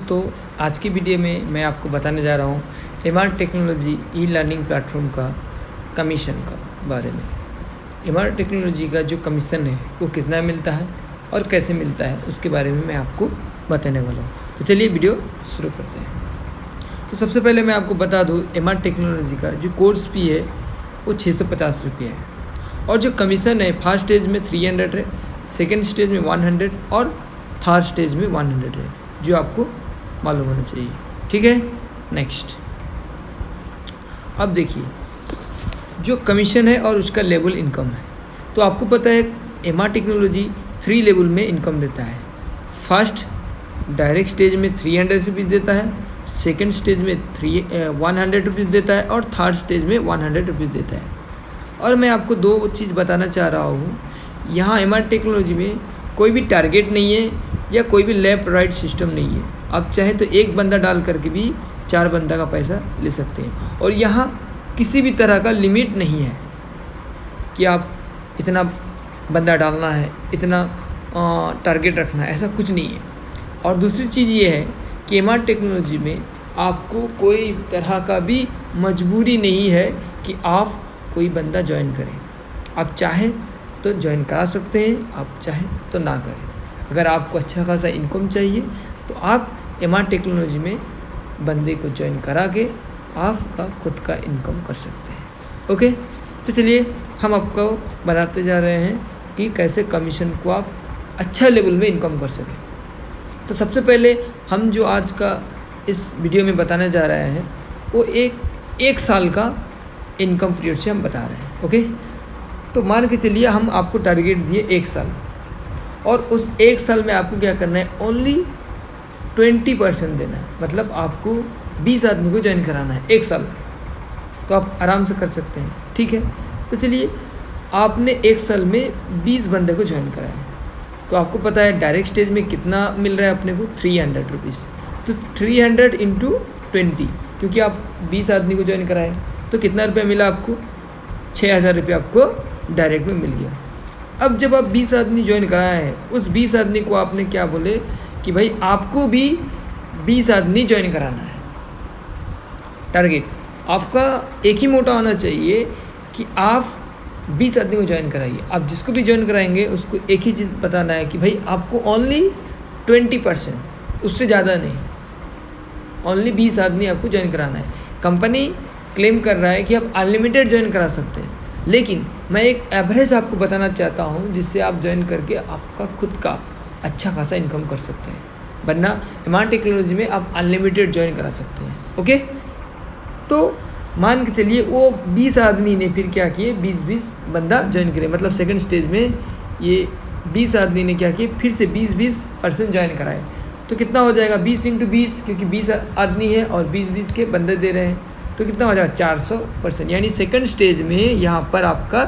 दोस्तों, आज की वीडियो में मैं आपको बताने जा रहा हूँ MR technology e learning platform का कमीशन का बारे में। एमआर टेक्नोलॉजी का जो कमीशन है वो कितना मिलता है और कैसे मिलता है उसके बारे में मैं आपको बताने वाला हूँ। तो चलिए वीडियो शुरू करते हैं। तो सबसे पहले मैं आपको बता दूँ, एमआर टेक्नोलॉजी का जो कोर्स फी है वो 650 रुपये है और जो कमीशन है फर्स्ट स्टेज में 300 है, सेकेंड स्टेज में 100 और थर्ड स्टेज में 100 है, जो आपको मालूम होना चाहिए। ठीक है, नेक्स्ट। अब देखिए जो कमीशन है और उसका लेवल इनकम है। तो आपको पता है एमआर टेक्नोलॉजी 3 लेवल में इनकम देता है। फर्स्ट डायरेक्ट स्टेज में 300 रुपीज़ देता है, सेकेंड स्टेज में 100 रुपीज़ देता है और थर्ड स्टेज में 100 रुपीज़ देता है। और मैं आपको 2 चीज़ बताना चाह रहा हूँ। यहाँ एमआर टेक्नोलॉजी में कोई भी टारगेट नहीं है या कोई भी लेफ्ट राइट सिस्टम नहीं है। आप चाहे तो एक बंदा डाल करके भी 4 बंदा का पैसा ले सकते हैं और यहाँ किसी भी तरह का लिमिट नहीं है कि आप इतना बंदा डालना है, इतना टारगेट रखना है, ऐसा कुछ नहीं है। और दूसरी चीज़ ये है कि एमआर टेक्नोलॉजी में आपको कोई तरह का भी मजबूरी नहीं है कि आप कोई बंदा ज्वाइन करें। आप चाहे तो ज्वाइन करा सकते हैं, आप चाहे तो ना करें। अगर आपको अच्छा खासा इनकम चाहिए तो आप एमआर टेक्नोलॉजी में बंदे को ज्वाइन करा के आपका खुद का इनकम कर सकते हैं। ओके, तो चलिए हम आपको बताते जा रहे हैं कि कैसे कमीशन को आप अच्छा लेवल में इनकम कर सकें। तो सबसे पहले हम जो आज का इस वीडियो में बताने जा रहे हैं वो एक साल का इनकम पीरियड से हम बता रहे हैं। ओके, तो मान के चलिए हम आपको टारगेट दिए 1 साल और उस 1 साल में आपको क्या करना है, ओनली 20% देना है। मतलब आपको 20 आदमी को ज्वाइन कराना है 1 साल में, तो आप आराम से कर सकते हैं। ठीक है, तो चलिए आपने 1 साल में 20 बंदे को ज्वाइन कराया। तो आपको पता है डायरेक्ट स्टेज में कितना मिल रहा है अपने को, 300 रुपीज़। तो 300 इंटू 20, क्योंकि आप 20 आदमी को ज्वाइन कराए तो कितना रुपया मिला आपको, 6000 रुपया आपको डायरेक्ट में मिल गया। अब जब आप 20 आदमी ज्वाइन कराए हैं, उस 20 आदमी को आपने क्या बोले कि भाई आपको भी 20 आदमी ज्वाइन कराना है। टारगेट आपका एक ही मोटा होना चाहिए कि आप 20 आदमी को ज्वाइन कराइए। आप जिसको भी ज्वाइन कराएंगे उसको एक ही चीज़ बताना है कि भाई आपको ओनली 20%, उससे ज़्यादा नहीं, ओनली 20 आदमी आपको ज्वाइन कराना है। कंपनी क्लेम कर रहा है कि आप अनलिमिटेड ज्वाइन करा सकते हैं, लेकिन मैं एक एवरेज आपको बताना चाहता हूँ जिससे आप ज्वाइन करके आपका खुद का अच्छा खासा इनकम कर सकते हैं। वरना एमआर टेक्नोलॉजी में आप अनलिमिटेड ज्वाइन करा सकते हैं। ओके, तो मान के चलिए वो 20 आदमी ने फिर क्या किए, 20-20 बंदा ज्वाइन करे। मतलब सेकंड स्टेज में ये 20 आदमी ने क्या किए, फिर से 20% ज्वाइन कराए। तो कितना हो जाएगा, 20 इंटू 20, क्योंकि 20 आदमी है और 20 के बंदे दे रहे हैं, तो कितना हो जाएगा 400%। यानी सेकंड स्टेज में यहाँ पर आपका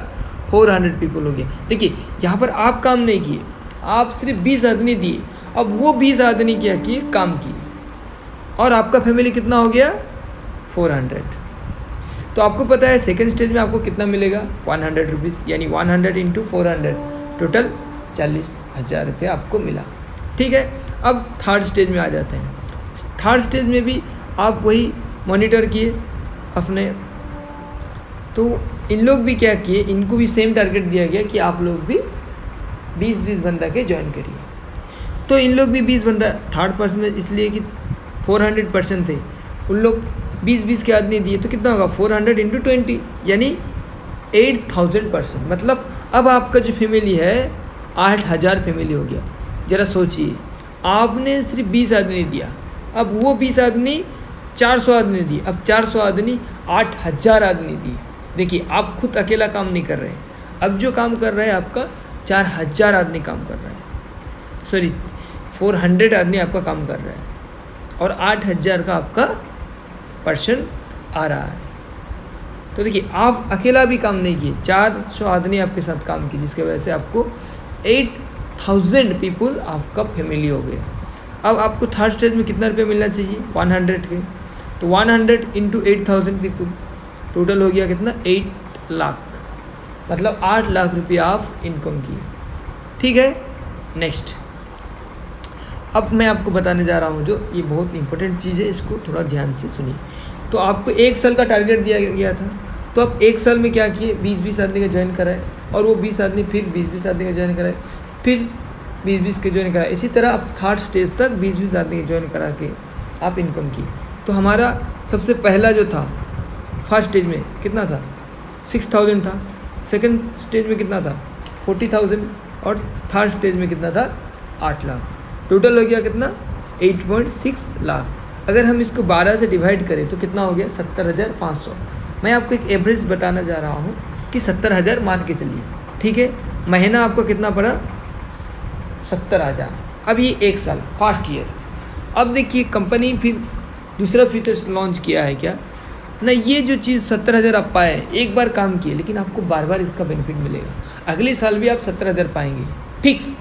400 पीपल हो गया। देखिए यहाँ पर आप काम नहीं किए, आप सिर्फ 20 आदमी दिए। अब वो 20 आदमी क्या किए, काम किए और आपका फैमिली कितना हो गया, 400। तो आपको पता है सेकंड स्टेज में आपको कितना मिलेगा, 100 रुपीज़। यानी 100 इंटू 400, टोटल 40,000 रुपये आपको मिला। ठीक है, अब थर्ड स्टेज में आ जाते हैं। थर्ड स्टेज में भी आप वही मॉनिटर किए अपने। तो इन लोग भी क्या किए, इनको भी सेम टारगेट दिया गया कि आप लोग भी 20-20 बंदा के ज्वाइन करिए। तो इन लोग भी 20 बंदा, थर्ड पर्सन में इसलिए कि 400% थे, उन लोग 20-20 के आदमी दिए। तो कितना होगा, 400 इंटू 20 यानी 8000%। मतलब अब आपका जो फैमिली है 8000 फैमिली हो गया। ज़रा सोचिए, आपने सिर्फ 20 आदमी दिया, अब वो 20 आदमी 400 आदमी दिए, अब 400 आदमी 8000 आदमी दिए। देखिए आप खुद अकेला काम नहीं कर रहे हैं, अब जो काम कर रहा है आपका 4000 आदमी काम कर रहा है, सॉरी 400 आदमी आपका काम कर रहा है और 8000 का आपका पर्सन आ रहा है। तो देखिए आप अकेला भी काम नहीं किए, 400 आदमी आपके साथ काम किए, जिसकी वजह से आपको 8000 पीपल आपका फैमिली हो गया। अब आपको थर्ड स्टेज में कितना रुपये मिलना चाहिए, 100 के। तो 100 इंटू 8000 पीपल, टोटल हो गया कितना, 8 लाख। मतलब 8 लाख रुपये आप इनकम किए। ठीक है, नेक्स्ट। अब मैं आपको बताने जा रहा हूँ जो ये बहुत इंपॉर्टेंट चीज़ है, इसको थोड़ा ध्यान से सुनिए। तो आपको 1 साल का टारगेट दिया गया था, तो आप 1 साल में क्या किए, 20-20 आदमी का ज्वाइन कराए, और वो 20 आदमी फिर 20-20 आदमी का ज्वाइन कराए, फिर 20-20 के ज्वाइन कराए। इसी तरह आप 3rd स्टेज तक 20-20 आदमी के ज्वाइन करा के आप इनकम की। तो हमारा सबसे पहला जो था, फर्स्ट स्टेज में कितना था, 6000 था। सेकंड स्टेज में कितना था, 40,000। और 3rd स्टेज में कितना था, 8 लाख। टोटल हो गया कितना, 8.6 लाख। अगर हम इसको 12 से डिवाइड करें तो कितना हो गया, 70,500। मैं आपको एक एवरेज बताना जा रहा हूँ कि 70,000 मान के चलिए, ठीक है। महीना आपको कितना पड़ा, 70,000। अब ये 1 साल, फर्स्ट ईयर। अब देखिए कंपनी फिर दूसरा फीचर्स लॉन्च किया है क्या ना, ये जो चीज़ 70,000 आप पाए, एक बार काम किए, लेकिन आपको बार बार इसका बेनिफिट मिलेगा। अगले साल भी आप 70,000 पाएंगे फिक्स,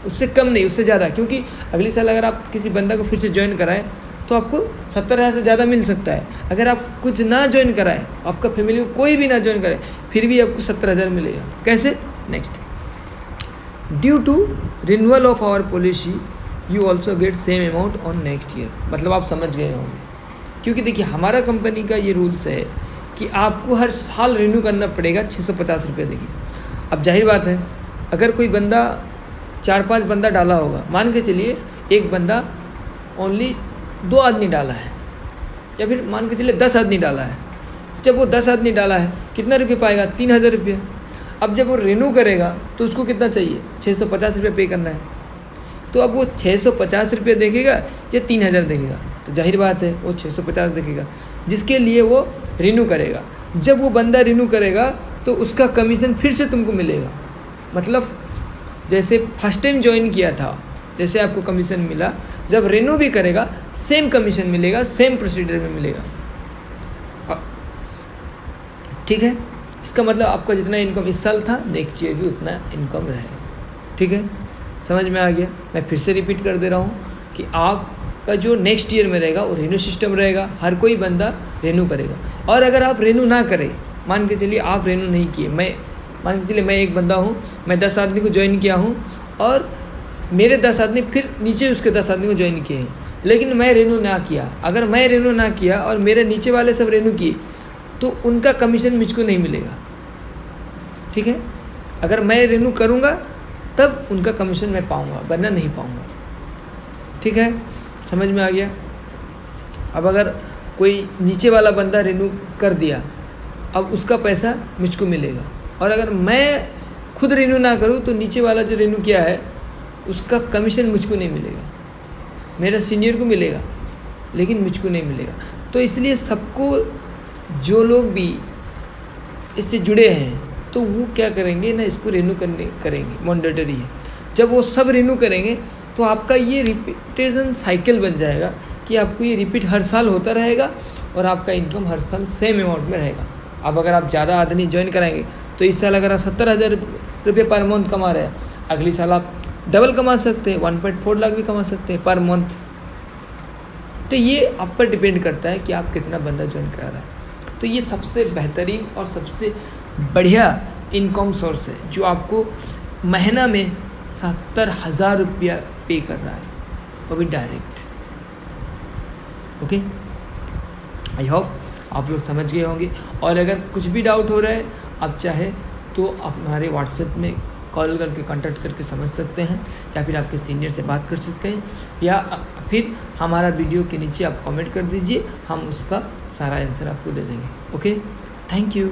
उससे कम नहीं, उससे ज़्यादा। क्योंकि अगले साल अगर आप किसी बंदा को फिर से ज्वाइन कराएं तो आपको 70,000 से ज़्यादा मिल सकता है। अगर आप कुछ ना ज्वाइन कराएं, आपका फैमिली में कोई भी ना ज्वाइन करे, फिर भी आपको 70,000 मिलेगा। कैसे, next, due to renewal of our policy you also get same amount on next year. मतलब आप समझ गए होंगे, क्योंकि देखिए हमारा कंपनी का ये रूल्स है कि आपको हर साल रिन्यू करना पड़ेगा 650 रुपये। देखिए अब जाहिर बात है, अगर कोई बंदा 4-5 बंदा डाला होगा, मान के चलिए एक बंदा ओनली 2 आदमी डाला है, या फिर मान के चलिए 10 आदमी डाला है। जब वो 10 आदमी डाला है, कितना रुपये पाएगा, 3,000 रुपये। अब जब वो रिन्यू करेगा तो उसको कितना चाहिए, 650 रुपये पे करना है। तो अब वो 650 रुपये देखेगा या 3,000 देखेगा, तो जाहिर बात है वो 650 देखेगा, जिसके लिए वो रिन्यू करेगा। जब वो बंदा रिन्यू करेगा तो उसका कमीशन फिर से तुमको मिलेगा। मतलब जैसे फर्स्ट टाइम ज्वाइन किया था, जैसे आपको कमीशन मिला, जब रिन्यू भी करेगा सेम कमीशन मिलेगा, सेम प्रोसीजर में मिलेगा। ठीक है, इसका मतलब आपका जितना इनकम इस साल था, नेक्स्ट ईयर भी उतना इनकम रहेगा। ठीक है, समझ में आ गया। मैं फिर से रिपीट कर दे रहा हूँ कि आपका जो नेक्स्ट ईयर में रहेगा वो रेन्यू सिस्टम रहेगा, हर कोई बंदा रेन्यू करेगा। और अगर आप रेन्यू ना करें, मान के चलिए आप रेन्यू नहीं किए, मान के चलिए मैं एक बंदा हूँ, मैं 10 आदमी को ज्वाइन किया हूँ और मेरे 10 आदमी फिर नीचे उसके 10 आदमी को ज्वाइन किए हैं, लेकिन मैं रेन्यू ना किया। अगर मैं रेन्यू ना किया और मेरे नीचे वाले सब रेन्यू किए तो उनका कमीशन मुझको नहीं मिलेगा। ठीक है, अगर मैं रेन्यू करूँगा तब उनका कमीशन मैं पाऊँगा, वरना नहीं पाऊँगा। ठीक है, समझ में आ गया। अब अगर कोई नीचे वाला बंदा रेन्यू कर दिया, अब उसका पैसा मुझको मिलेगा। और अगर मैं खुद रेन्यू ना करूँ तो नीचे वाला जो रेन्यू किया है उसका कमीशन मुझको नहीं मिलेगा, मेरा सीनियर को मिलेगा, लेकिन मुझको नहीं मिलेगा। तो इसलिए सबको, जो लोग भी इससे जुड़े हैं तो वो क्या करेंगे ना, इसको रेन्यू करेंगे, मैंडेटरी है। जब वो सब रेन्यू करेंगे तो आपका ये रिपीटेशन साइकिल बन जाएगा कि आपको ये रिपीट हर साल होता रहेगा और आपका इनकम हर साल सेम अमाउंट में रहेगा। अब अगर आप ज़्यादा आदमी ज्वाइन कराएंगे तो इस साल अगर आप 70,000 रुपये पर मंथ कमा रहे हैं, अगली साल आप डबल कमा सकते हैं, 1.4 लाख भी कमा सकते हैं पर मंथ। तो ये आप पर डिपेंड करता है कि आप कितना बंदा ज्वाइन करा रहा है। तो ये सबसे बेहतरीन और सबसे बढ़िया इनकम सोर्स है जो आपको महीना में 70,000 रुपया पे कर रहा है, वो भी डायरेक्ट। ओके, आई होप आप लोग समझ गए होंगे। और अगर कुछ भी डाउट हो रहा है, आप चाहे तो आप हमारे व्हाट्सएप में कॉल करके कांटेक्ट करके समझ सकते हैं, या फिर आपके सीनियर से बात कर सकते हैं, या फिर हमारा वीडियो के नीचे आप कमेंट कर दीजिए, हम उसका सारा आंसर आपको दे देंगे। Okay, thank you.